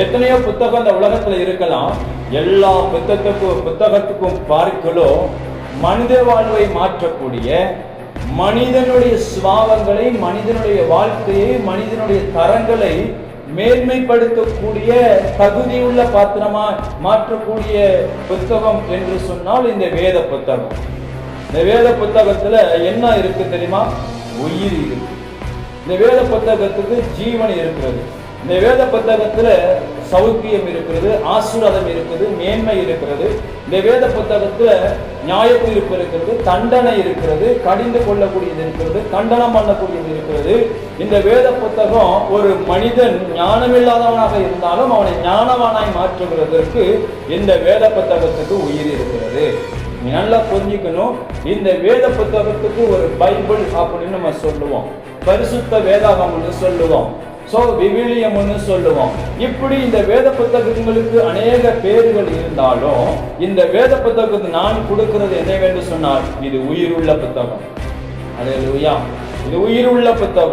எத்தனையோ புத்தகம் இந்த உலகத்துல இருக்கலாம். எல்லா புத்தகத்துக்கும் பார்க்கலோ மனித வாழ்வை மாற்றக்கூடிய, மனிதனுடைய சுபாவங்களை, மனிதனுடைய வாழ்க்கையை, மனிதனுடைய தரங்களை மேன்மைப்படுத்தக்கூடிய தகுதியுள்ள பாத்திரமா மாற்றக்கூடிய புத்தகம் என்று சொன்னால் இந்த வேத புத்தகம். இந்த வேத புத்தகத்துல என்ன இருக்கு தெரியுமா? உயிர் இருக்கு. இந்த வேத புத்தகத்துக்கு ஜீவன் இருக்கிறது. இந்த வேத புத்தகத்துல சௌக்கியம் இருக்கிறது, ஆசீர்வாதம் இருக்குது, மேன்மை இருக்கிறது. இந்த வேத புத்தகத்துல நியாய தீர்ப்பு இருக்கிறது, தண்டனை இருக்கிறது, கடிந்து கொள்ளக்கூடியது இருக்கிறது, கண்டனம் பண்ணக்கூடியது இருக்கிறது. இந்த வேத புத்தகம் ஒரு மனிதன் ஞானமில்லாதவனாக இருந்தாலும் அவனை ஞானவானாய் மாற்றுகிறதற்கு இந்த வேத புத்தகத்துக்கு உயிர் இருக்கிறது. நல்லா புரிஞ்சுக்கணும். இந்த வேத புத்தகத்துக்கு ஒரு பைபிள் அப்படின்னு நம்ம சொல்லுவோம், பரிசுத்த வேதாகம்னு சொல்லுவோம், விவிலியம்னு சொல்லுவோம். இப்படி இந்த வேத புத்தகங்களுக்கு அநேக பேர்கள் இருந்தாலும் இந்த வேத புத்தகத்துக்கு நான் கொடுக்கிறது என்னவென்று சொன்னால் இது உயிருள்ள புத்தகம். அல்லேலூயா. இது உயிருள்ள புத்தகம்.